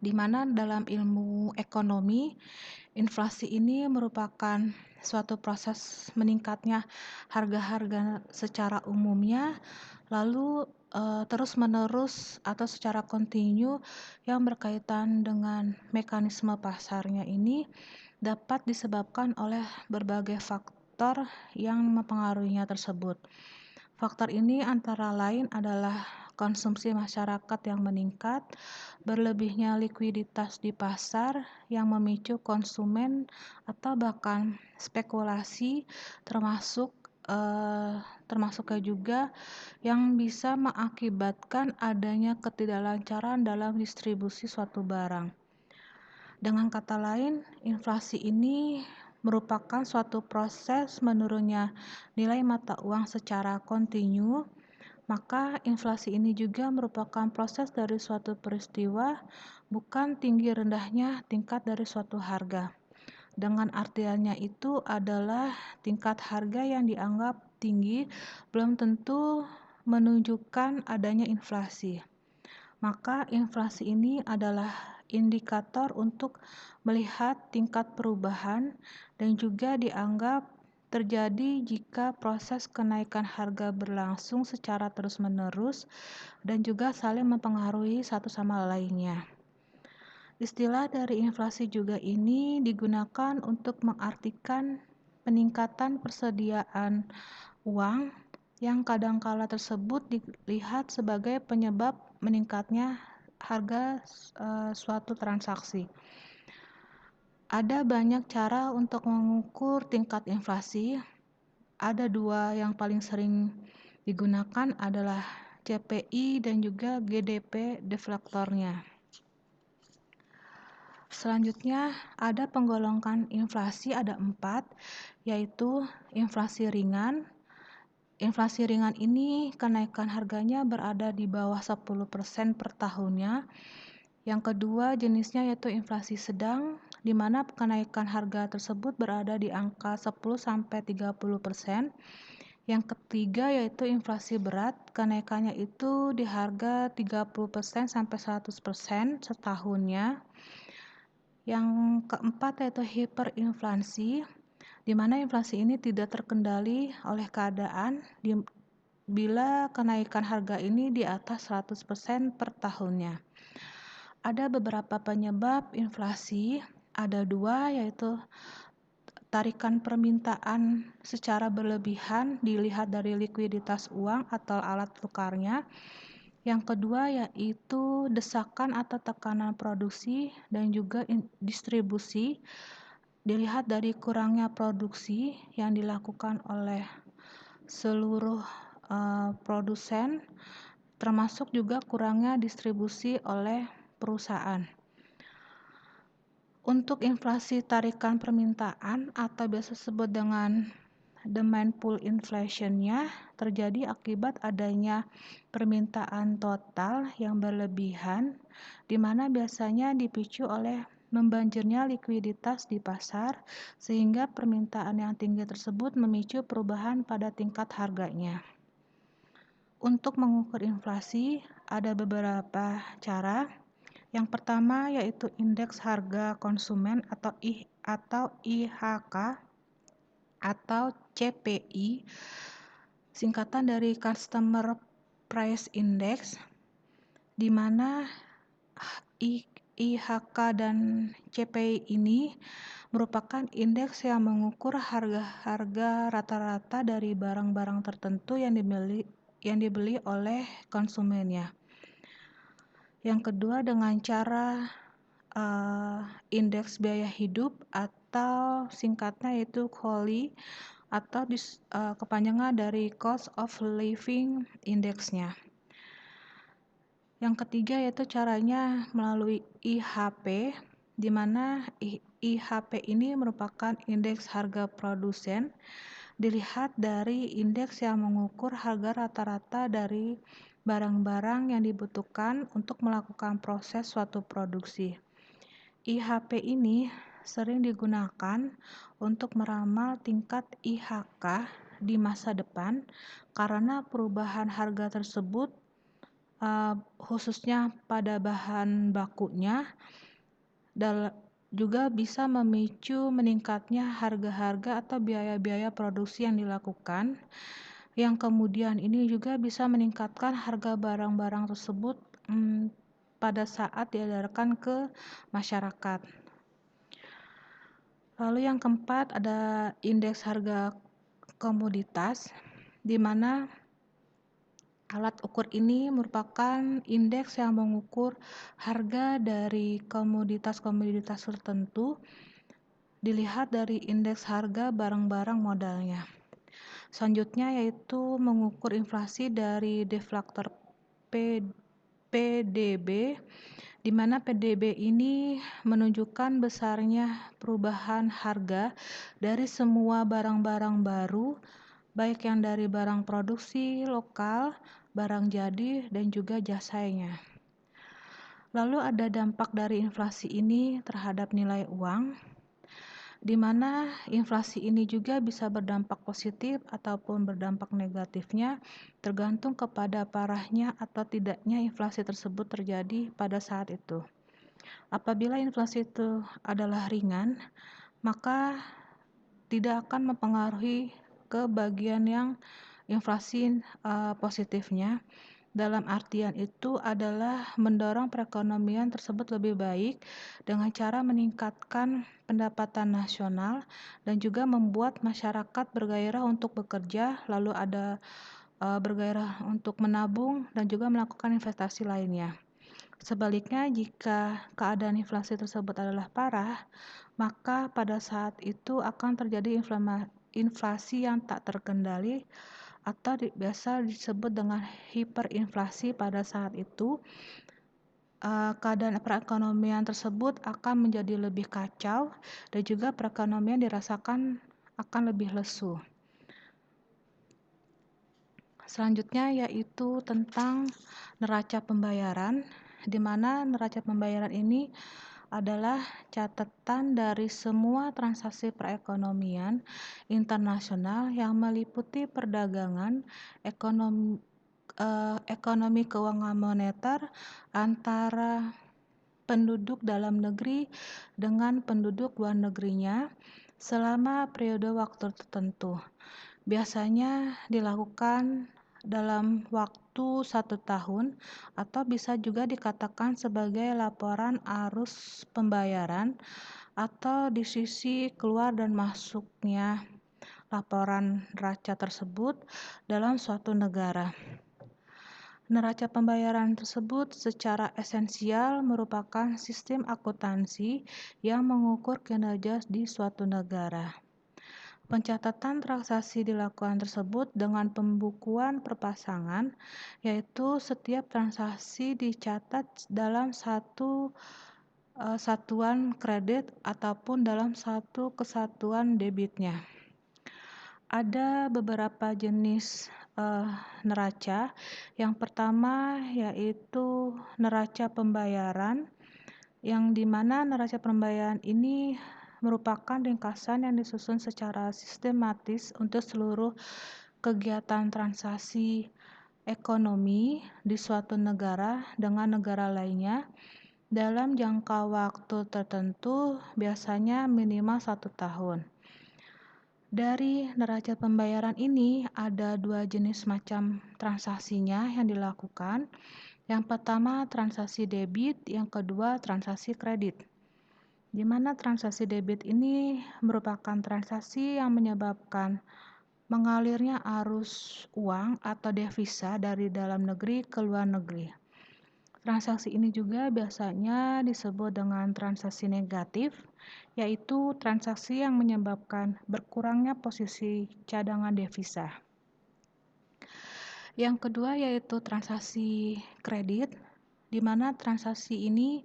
Di mana dalam ilmu ekonomi, inflasi ini merupakan suatu proses meningkatnya harga-harga secara umumnya, lalu terus-menerus atau secara kontinu yang berkaitan dengan mekanisme pasarnya ini dapat disebabkan oleh berbagai faktor yang mempengaruhinya tersebut. Faktor ini antara lain adalah konsumsi masyarakat yang meningkat, berlebihnya likuiditas di pasar yang memicu konsumen atau bahkan spekulasi, termasuknya juga yang bisa mengakibatkan adanya ketidaklancaran dalam distribusi suatu barang. Dengan kata lain, inflasi ini merupakan suatu proses menurunnya nilai mata uang secara kontinu. Maka inflasi ini juga merupakan proses dari suatu peristiwa, bukan tinggi rendahnya tingkat dari suatu harga. Dengan artiannya itu adalah tingkat harga yang dianggap tinggi belum tentu menunjukkan adanya inflasi. Maka inflasi ini adalah indikator untuk melihat tingkat perubahan dan juga dianggap terjadi jika proses kenaikan harga berlangsung secara terus-menerus dan juga saling mempengaruhi satu sama lainnya. Istilah dari inflasi juga ini digunakan untuk mengartikan peningkatan persediaan uang yang kadangkala tersebut dilihat sebagai penyebab meningkatnya harga suatu transaksi. Ada banyak cara untuk mengukur tingkat inflasi. Ada dua yang paling sering digunakan adalah CPI dan juga GDP deflatornya. Selanjutnya ada penggolongan inflasi, ada 4, yaitu inflasi ringan. Inflasi ringan ini kenaikan harganya berada di bawah 10% per tahunnya. Yang kedua jenisnya yaitu inflasi sedang, di mana kenaikan harga tersebut berada di angka 10-30%. Yang ketiga yaitu inflasi berat, kenaikannya itu di harga 30%-100% setahunnya. Yang keempat yaitu hiperinflasi, di mana inflasi ini tidak terkendali oleh keadaan bila kenaikan harga ini di atas 100% per tahunnya. Ada beberapa penyebab inflasi, ada 2 yaitu tarikan permintaan secara berlebihan dilihat dari likuiditas uang atau alat tukarnya. Yang kedua yaitu desakan atau tekanan produksi dan juga distribusi dilihat dari kurangnya produksi yang dilakukan oleh seluruh produsen, termasuk juga kurangnya distribusi oleh perusahaan. Untuk inflasi tarikan permintaan atau biasa disebut dengan demand pull inflation-nya terjadi akibat adanya permintaan total yang berlebihan, di mana biasanya dipicu oleh membanjirnya likuiditas di pasar, sehingga permintaan yang tinggi tersebut memicu perubahan pada tingkat harganya. Untuk mengukur inflasi, ada beberapa cara. Yang pertama yaitu indeks harga konsumen atau IHK atau CPI, singkatan dari Customer Price Index, di mana IHK dan CPI ini merupakan indeks yang mengukur harga-harga rata-rata dari barang-barang tertentu yang dibeli oleh konsumennya. Yang kedua dengan cara indeks biaya hidup atau singkatnya yaitu COLI atau kepanjangan dari Cost of Living Index-nya. Yang ketiga yaitu caranya melalui IHP, di mana IHP ini merupakan indeks harga produsen, dilihat dari indeks yang mengukur harga rata-rata dari barang-barang yang dibutuhkan untuk melakukan proses suatu produksi. IHP ini sering digunakan untuk meramal tingkat IHK di masa depan karena perubahan harga tersebut khususnya pada bahan bakunya juga bisa memicu meningkatnya harga-harga atau biaya-biaya produksi yang dilakukan, yang kemudian ini juga bisa meningkatkan harga barang-barang tersebut pada saat diedarkan ke masyarakat. Lalu yang keempat ada indeks harga komoditas, di mana alat ukur ini merupakan indeks yang mengukur harga dari komoditas-komoditas tertentu dilihat dari indeks harga barang-barang modalnya. Selanjutnya yaitu mengukur inflasi dari deflator PDB, di mana PDB ini menunjukkan besarnya perubahan harga dari semua barang-barang baru, baik yang dari barang produksi lokal, barang jadi, dan juga jasanya. Lalu ada dampak dari inflasi ini terhadap nilai uang, di mana inflasi ini juga bisa berdampak positif ataupun berdampak negatifnya, tergantung kepada parahnya atau tidaknya inflasi tersebut terjadi pada saat itu. Apabila inflasi itu adalah ringan, maka tidak akan mempengaruhi ke bagian yang inflasi positifnya. Dalam artian itu adalah mendorong perekonomian tersebut lebih baik dengan cara meningkatkan pendapatan nasional dan juga membuat masyarakat bergairah untuk bekerja, lalu ada bergairah untuk menabung dan juga melakukan investasi lainnya. Sebaliknya, jika keadaan inflasi tersebut adalah parah, maka pada saat itu akan terjadi inflasi yang tak terkendali atau biasa disebut dengan hiperinflasi. Pada saat itu keadaan perekonomian tersebut akan menjadi lebih kacau dan juga perekonomian dirasakan akan lebih lesu. Selanjutnya yaitu tentang neraca pembayaran, di mana neraca pembayaran ini adalah catatan dari semua transaksi perekonomian internasional yang meliputi perdagangan, ekonomi keuangan moneter antara penduduk dalam negeri dengan penduduk luar negerinya selama periode waktu tertentu. Biasanya dilakukan dalam waktu 1 tahun atau bisa juga dikatakan sebagai laporan arus pembayaran atau di sisi keluar dan masuknya laporan neraca tersebut dalam suatu negara. Neraca pembayaran tersebut secara esensial merupakan sistem akuntansi yang mengukur kinerja di suatu negara. Pencatatan transaksi dilakukan tersebut dengan pembukuan perpasangan, yaitu setiap transaksi dicatat dalam satu satuan kredit ataupun dalam satu kesatuan debitnya. Ada beberapa jenis neraca. Yang pertama yaitu neraca pembayaran, yang dimana neraca pembayaran ini merupakan ringkasan yang disusun secara sistematis untuk seluruh kegiatan transaksi ekonomi di suatu negara dengan negara lainnya dalam jangka waktu tertentu, biasanya minimal 1 tahun. Dari neraca pembayaran ini ada 2 jenis macam transaksinya yang dilakukan. Yang pertama transaksi debit, yang kedua transaksi kredit. Di mana transaksi debit ini merupakan transaksi yang menyebabkan mengalirnya arus uang atau devisa dari dalam negeri ke luar negeri. Transaksi ini juga biasanya disebut dengan transaksi negatif, yaitu transaksi yang menyebabkan berkurangnya posisi cadangan devisa. Yang kedua yaitu transaksi kredit, di mana transaksi ini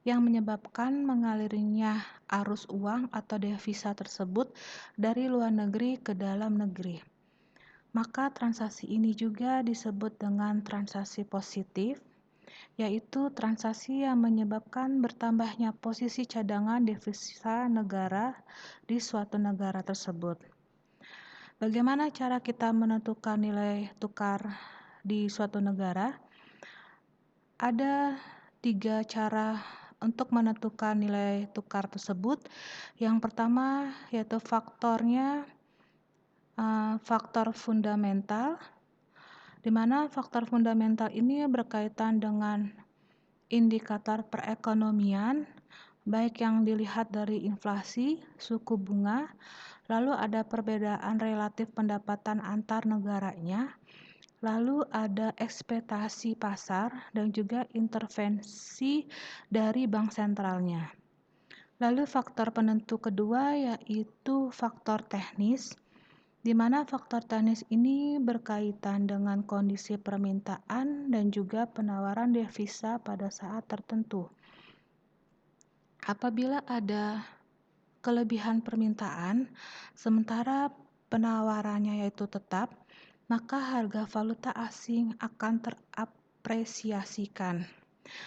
yang menyebabkan mengalirnya arus uang atau devisa tersebut dari luar negeri ke dalam negeri. Maka transaksi ini juga disebut dengan transaksi positif, yaitu transaksi yang menyebabkan bertambahnya posisi cadangan devisa negara di suatu negara tersebut. Bagaimana cara kita menentukan nilai tukar di suatu negara? Ada 3 cara untuk menentukan nilai tukar tersebut. Yang pertama yaitu faktor fundamental, di mana faktor fundamental ini berkaitan dengan indikator perekonomian, baik yang dilihat dari inflasi, suku bunga, lalu ada perbedaan relatif pendapatan antar negaranya, lalu ada ekspektasi pasar dan juga intervensi dari bank sentralnya. Lalu faktor penentu kedua yaitu faktor teknis, di mana faktor teknis ini berkaitan dengan kondisi permintaan dan juga penawaran devisa pada saat tertentu. Apabila ada kelebihan permintaan, sementara penawarannya yaitu tetap, maka harga valuta asing akan terapresiasikan.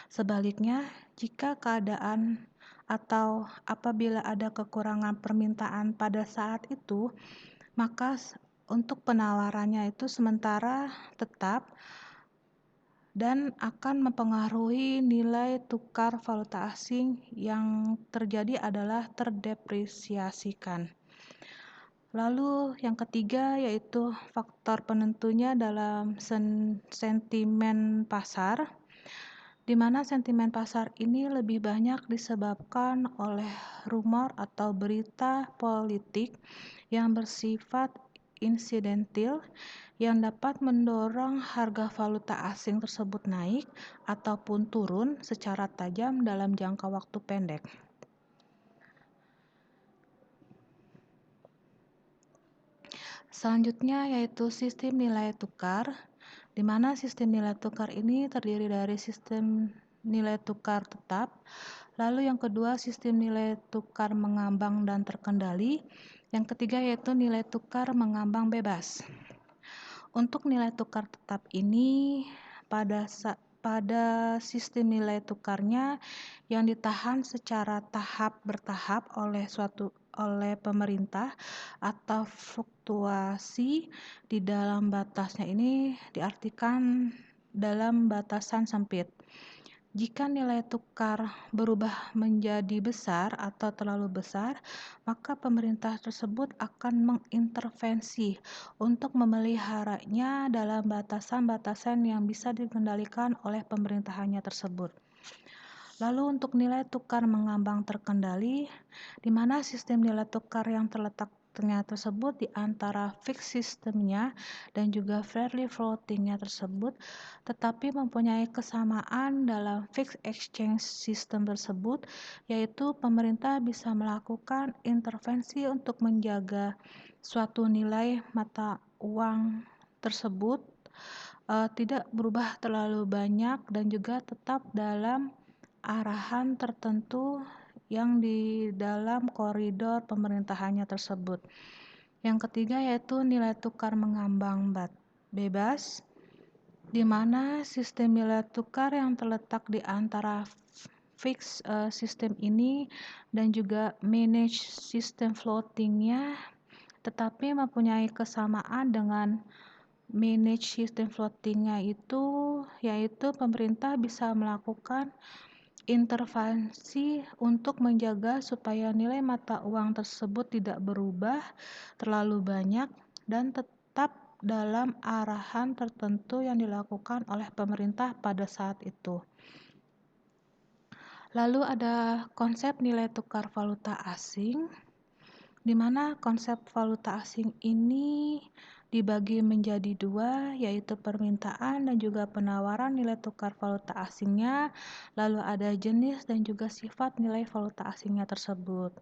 Sebaliknya, jika keadaan atau apabila ada kekurangan permintaan pada saat itu, maka untuk penawarannya itu sementara tetap dan akan mempengaruhi nilai tukar valuta asing yang terjadi adalah terdepresiasikan. Lalu yang ketiga yaitu faktor penentunya dalam sentimen pasar, di mana sentimen pasar ini lebih banyak disebabkan oleh rumor atau berita politik yang bersifat insidentil yang dapat mendorong harga valuta asing tersebut naik ataupun turun secara tajam dalam jangka waktu pendek. Selanjutnya yaitu sistem nilai tukar, di mana sistem nilai tukar ini terdiri dari sistem nilai tukar tetap, lalu yang kedua sistem nilai tukar mengambang dan terkendali, yang ketiga yaitu nilai tukar mengambang bebas. Untuk nilai tukar tetap ini pada sistem nilai tukarnya yang ditahan secara bertahap oleh pemerintah atau fluktuasi di dalam batasnya ini diartikan dalam batasan sempit. Jika nilai tukar berubah menjadi besar atau terlalu besar, maka pemerintah tersebut akan mengintervensi untuk memeliharanya dalam batasan-batasan yang bisa dikendalikan oleh pemerintahannya tersebut. Lalu untuk nilai tukar mengambang terkendali, di mana sistem nilai tukar yang terletaknya tersebut di antara fixed sistemnya dan juga fairly floatingnya tersebut, tetapi mempunyai kesamaan dalam fixed exchange system tersebut, yaitu pemerintah bisa melakukan intervensi untuk menjaga suatu nilai mata uang tersebut tidak berubah terlalu banyak dan juga tetap dalam arahan tertentu yang di dalam koridor pemerintahannya tersebut. Yang ketiga yaitu nilai tukar mengambang bebas, di mana sistem nilai tukar yang terletak di antara fixed system ini dan juga managed system floatingnya, tetapi mempunyai kesamaan dengan managed system floatingnya itu, yaitu pemerintah bisa melakukan intervensi untuk menjaga supaya nilai mata uang tersebut tidak berubah terlalu banyak dan tetap dalam arahan tertentu yang dilakukan oleh pemerintah pada saat itu. Lalu ada konsep nilai tukar valuta asing, di mana konsep valuta asing ini dibagi menjadi dua, yaitu permintaan dan juga penawaran nilai tukar valuta asingnya, lalu ada jenis dan juga sifat nilai valuta asingnya tersebut.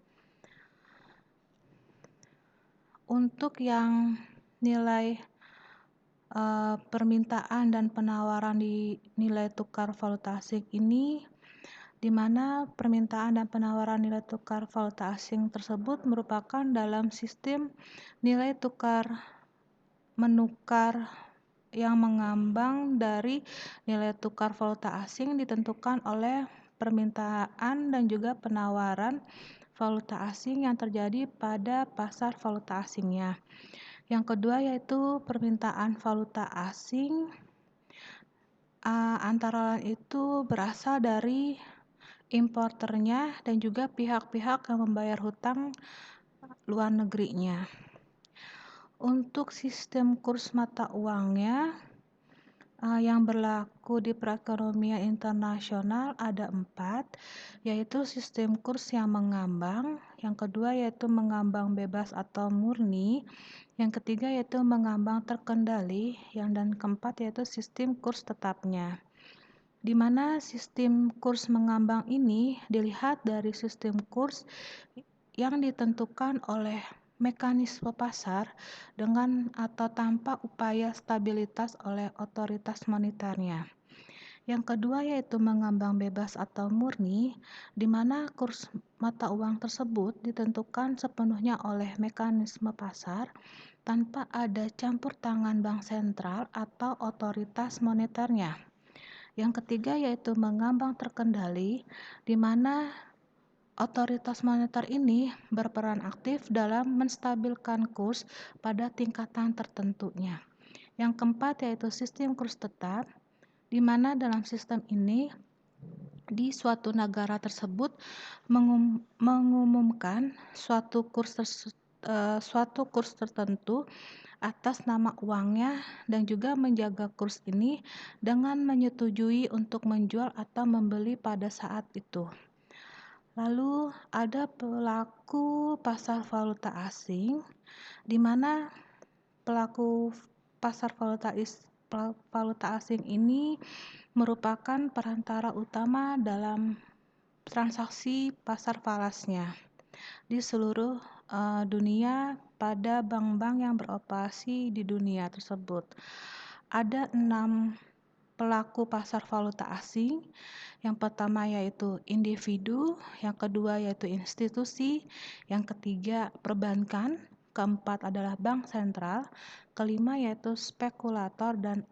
Untuk yang nilai permintaan dan penawaran di nilai tukar valuta asing ini, di mana permintaan dan penawaran nilai tukar valuta asing tersebut merupakan dalam sistem nilai tukar menukar yang mengambang dari nilai tukar valuta asing ditentukan oleh permintaan dan juga penawaran valuta asing yang terjadi pada pasar valuta asingnya. Yang kedua yaitu permintaan valuta asing, antara lain itu berasal dari importernya dan juga pihak-pihak yang membayar hutang luar negerinya. Untuk sistem kurs mata uangnya yang berlaku di perekonomian internasional ada 4, yaitu sistem kurs yang mengambang, yang kedua yaitu mengambang bebas atau murni, yang ketiga yaitu mengambang terkendali, dan keempat yaitu sistem kurs tetapnya. Di mana sistem kurs mengambang ini dilihat dari sistem kurs yang ditentukan oleh mekanisme pasar dengan atau tanpa upaya stabilitas oleh otoritas moneternya. Yang kedua yaitu mengambang bebas atau murni, di mana kurs mata uang tersebut ditentukan sepenuhnya oleh mekanisme pasar tanpa ada campur tangan bank sentral atau otoritas moneternya. Yang ketiga yaitu mengambang terkendali, di mana otoritas moneter ini berperan aktif dalam menstabilkan kurs pada tingkatan tertentunya. Yang keempat yaitu sistem kurs tetap, di mana dalam sistem ini di suatu negara tersebut mengumumkan suatu kurs tertentu atas nama uangnya dan juga menjaga kurs ini dengan menyetujui untuk menjual atau membeli pada saat itu. Lalu ada pelaku pasar valuta asing, di mana pelaku pasar valuta asing ini merupakan perantara utama dalam transaksi pasar falasnya di seluruh dunia pada bank-bank yang beroperasi di dunia tersebut. Ada 6 pelaku pasar valuta asing. Yang pertama yaitu individu, yang kedua yaitu institusi, yang ketiga perbankan, keempat adalah bank sentral, kelima yaitu spekulator dan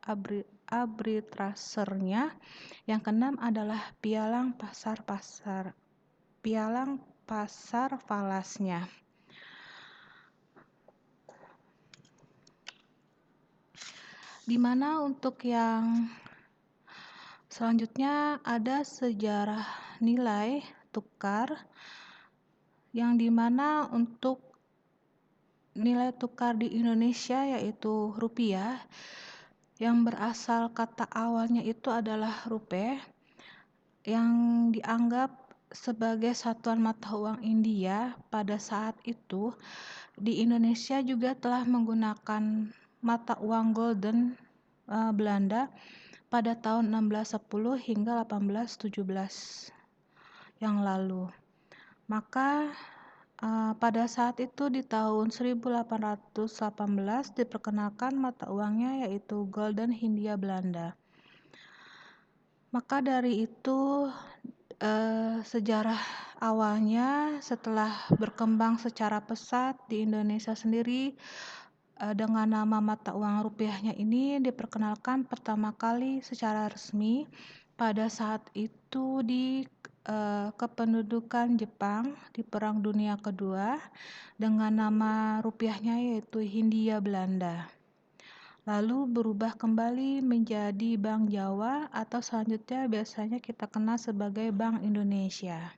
arbitrasernya, yang keenam adalah pialang pasar falasnya. Di mana untuk yang selanjutnya ada sejarah nilai tukar, yang dimana untuk nilai tukar di Indonesia yaitu rupiah, yang berasal kata awalnya itu adalah rupiah, yang dianggap sebagai satuan mata uang India pada saat itu. Di Indonesia juga telah menggunakan mata uang golden Belanda pada tahun 1610 hingga 1817 yang lalu. Maka Pada saat itu di tahun 1818 diperkenalkan mata uangnya yaitu Gulden Hindia Belanda. Maka dari itu, sejarah awalnya setelah berkembang secara pesat di Indonesia sendiri, dengan nama mata uang rupiahnya ini diperkenalkan pertama kali secara resmi pada saat itu di kependudukan Jepang di Perang Dunia Kedua dengan nama rupiahnya yaitu Hindia Belanda. Lalu berubah kembali menjadi Bank Jawa atau selanjutnya biasanya kita kenal sebagai Bank Indonesia.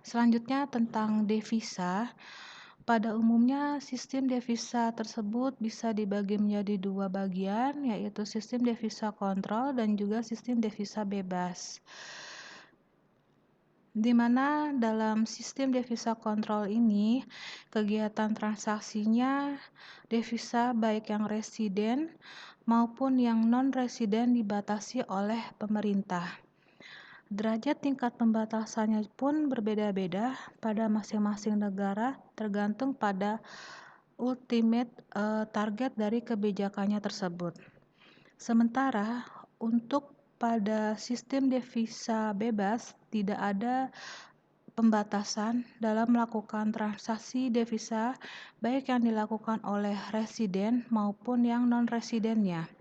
Selanjutnya tentang devisa. Pada umumnya sistem devisa tersebut bisa dibagi menjadi dua bagian, yaitu sistem devisa kontrol dan juga sistem devisa bebas. Di mana dalam sistem devisa kontrol ini kegiatan transaksinya devisa baik yang residen maupun yang non-residen dibatasi oleh pemerintah. Derajat tingkat pembatasannya pun berbeda-beda pada masing-masing negara tergantung pada ultimate target dari kebijakannya tersebut. Sementara untuk pada sistem devisa bebas tidak ada pembatasan dalam melakukan transaksi devisa baik yang dilakukan oleh residen maupun yang non-residennya.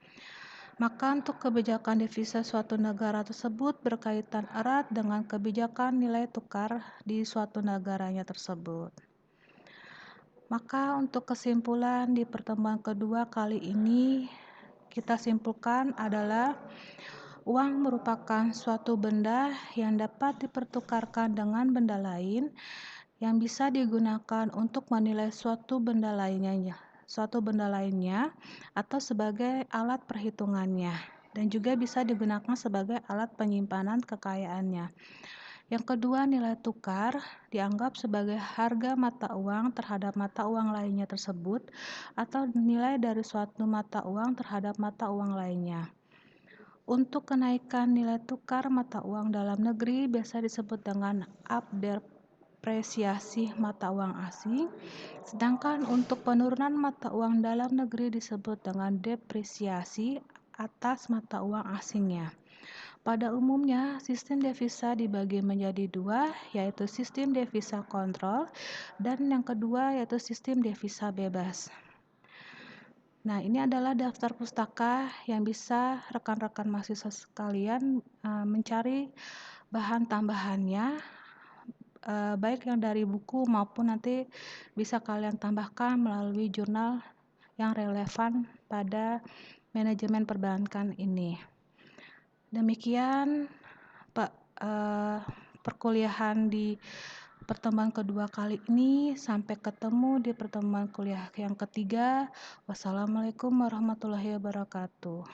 Maka untuk kebijakan devisa suatu negara tersebut berkaitan erat dengan kebijakan nilai tukar di suatu negaranya tersebut. Maka untuk kesimpulan di pertemuan kedua kali ini kita simpulkan adalah uang merupakan suatu benda yang dapat dipertukarkan dengan benda lain yang bisa digunakan untuk menilai suatu benda lainnya atau sebagai alat perhitungannya dan juga bisa digunakan sebagai alat penyimpanan kekayaannya. Yang kedua, nilai tukar dianggap sebagai harga mata uang terhadap mata uang lainnya tersebut atau nilai dari suatu mata uang terhadap mata uang lainnya. Untuk kenaikan nilai tukar mata uang dalam negeri biasa disebut dengan apresiasi mata uang asing, sedangkan untuk penurunan mata uang dalam negeri disebut dengan depresiasi atas mata uang asingnya. Pada umumnya, sistem devisa dibagi menjadi dua, yaitu sistem devisa kontrol dan yang kedua yaitu sistem devisa bebas. Nah, ini adalah daftar pustaka yang bisa rekan-rekan mahasiswa sekalian mencari bahan tambahannya, baik yang dari buku maupun nanti bisa kalian tambahkan melalui jurnal yang relevan pada manajemen perbankan ini. Demikian perkuliahan di pertemuan kedua kali ini. Sampai ketemu di pertemuan kuliah yang ketiga. Wassalamualaikum warahmatullahi wabarakatuh.